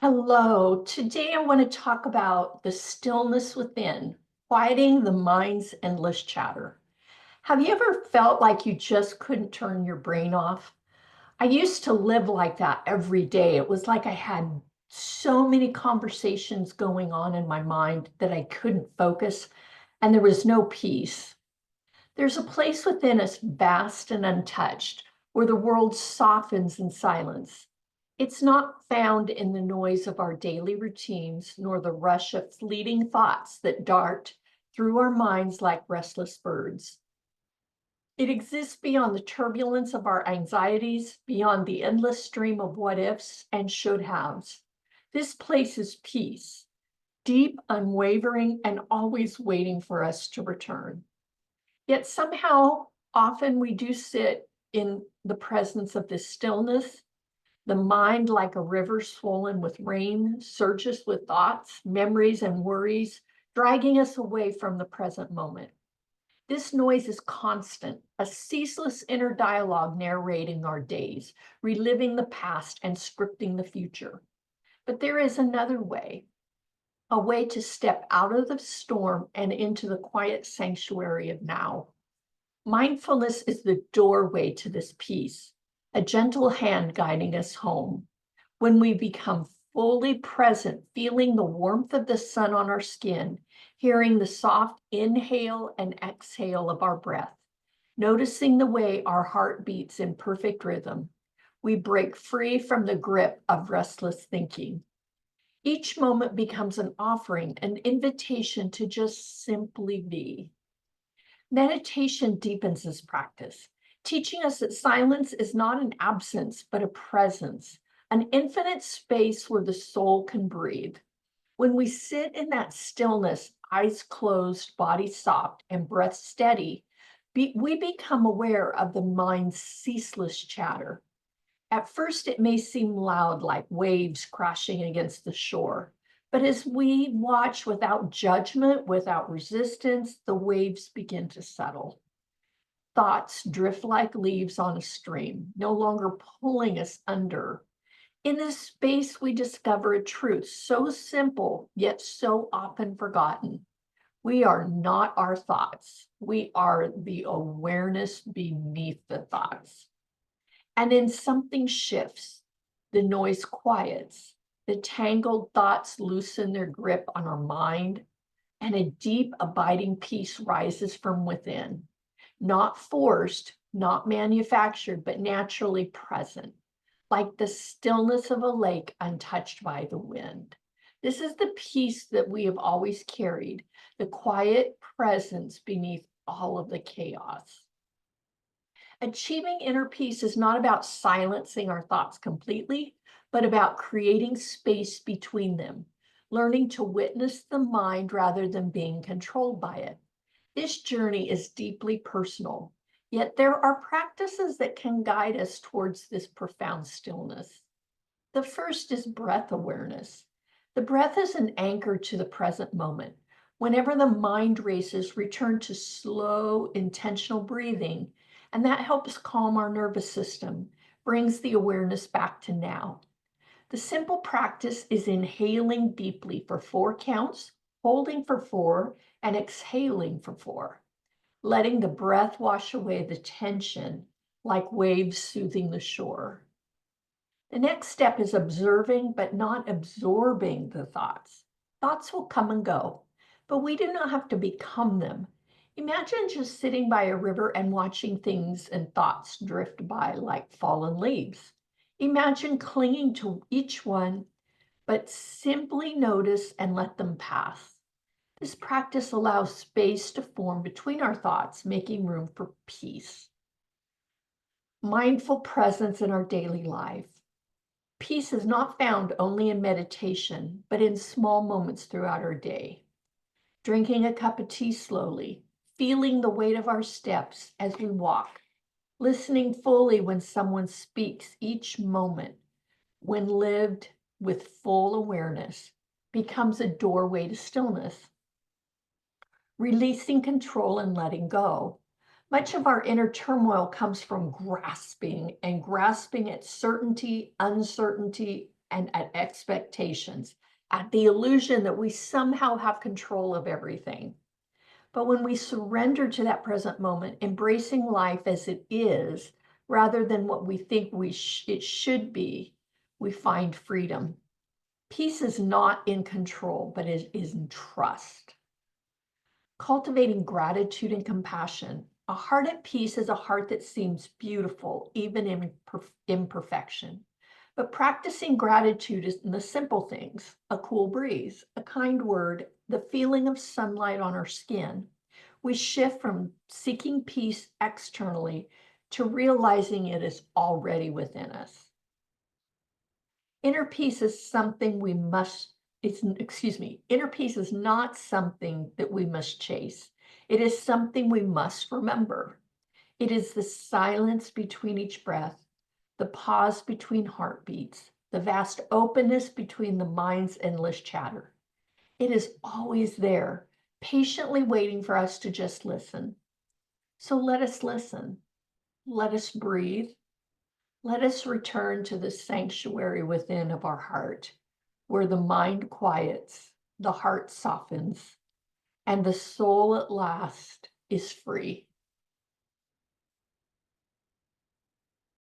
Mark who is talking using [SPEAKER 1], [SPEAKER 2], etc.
[SPEAKER 1] Hello. Today I want to talk about the stillness within, quieting the mind's endless chatter. Have you ever felt like you just couldn't turn your brain off? I used to live like that every day. It was like I had so many conversations going on in my mind that I couldn't focus and there was no peace. There's a place within us, vast and untouched, where the world softens in silence. It's not found in the noise of our daily routines, nor the rush of fleeting thoughts that dart through our minds like restless birds. It exists beyond the turbulence of our anxieties, beyond the endless stream of what ifs and should haves. This place is peace, deep, unwavering, and always waiting for us to return. Yet somehow, often we do sit in the presence of this stillness. The mind, like a river swollen with rain, surges with thoughts, memories, and worries, dragging us away from the present moment. This noise is constant, a ceaseless inner dialogue narrating our days, reliving the past and scripting the future. But there is another way, a way to step out of the storm and into the quiet sanctuary of now. Mindfulness is the doorway to this peace, a gentle hand guiding us home. When we become fully present, feeling the warmth of the sun on our skin, hearing the soft inhale and exhale of our breath, noticing the way our heart beats in perfect rhythm, we break free from the grip of restless thinking. Each moment becomes an offering, an invitation to just simply be. Meditation deepens this practice, teaching us that silence is not an absence, but a presence, an infinite space where the soul can breathe. When we sit in that stillness, eyes closed, body soft, and breath steady, we become aware of the mind's ceaseless chatter. At first, it may seem loud, like waves crashing against the shore. But as we watch without judgment, without resistance, the waves begin to settle. Thoughts drift like leaves on a stream, no longer pulling us under. In this space, we discover a truth so simple, yet so often forgotten. We are not our thoughts. We are the awareness beneath the thoughts. And then something shifts, the noise quiets, the tangled thoughts loosen their grip on our mind, and a deep, abiding peace rises from within, not forced, not manufactured, but naturally present, like the stillness of a lake untouched by the wind. This is the peace that we have always carried, the quiet presence beneath all of the chaos. Achieving inner peace is not about silencing our thoughts completely, but about creating space between them, learning to witness the mind rather than being controlled by it. This journey is deeply personal, yet there are practices that can guide us towards this profound stillness. The first is breath awareness. The breath is an anchor to the present moment. Whenever the mind races, return to slow, intentional breathing, and that helps calm our nervous system, brings the awareness back to now. The simple practice is inhaling deeply for 4 counts, holding for 4, and exhaling for 4, letting the breath wash away the tension like waves soothing the shore. The next step is observing but not absorbing the thoughts. Thoughts will come and go, but we do not have to become them. Imagine just sitting by a river and watching things and thoughts drift by like fallen leaves. Imagine clinging to each one, but simply notice and let them pass. This practice allows space to form between our thoughts, making room for peace. Mindful presence in our daily life. Peace is not found only in meditation, but in small moments throughout our day. Drinking a cup of tea slowly, feeling the weight of our steps as we walk, listening fully when someone speaks. Each moment, when lived with full awareness, becomes a doorway to stillness. Releasing control and letting go. Much of our inner turmoil comes from grasping at certainty, uncertainty, and at expectations, at the illusion that we somehow have control of everything. But when we surrender to that present moment, embracing life as it is, rather than what we think it should be, we find freedom. Peace is not in control, but it is in trust. Cultivating gratitude and compassion. A heart at peace is a heart that seems beautiful, even in imperfection. But practicing gratitude is in the simple things: a cool breeze, a kind word, the feeling of sunlight on our skin. We shift from seeking peace externally to realizing it is already within us. Inner peace is something we must, inner peace is not something that we must chase. It is something we must remember. It is the silence between each breath, the pause between heartbeats, the vast openness between the mind's endless chatter. It is always there, patiently waiting for us to just listen. So let us listen. Let us breathe. Let us return to the sanctuary within of our heart, where the mind quiets, the heart softens, and the soul at last is free.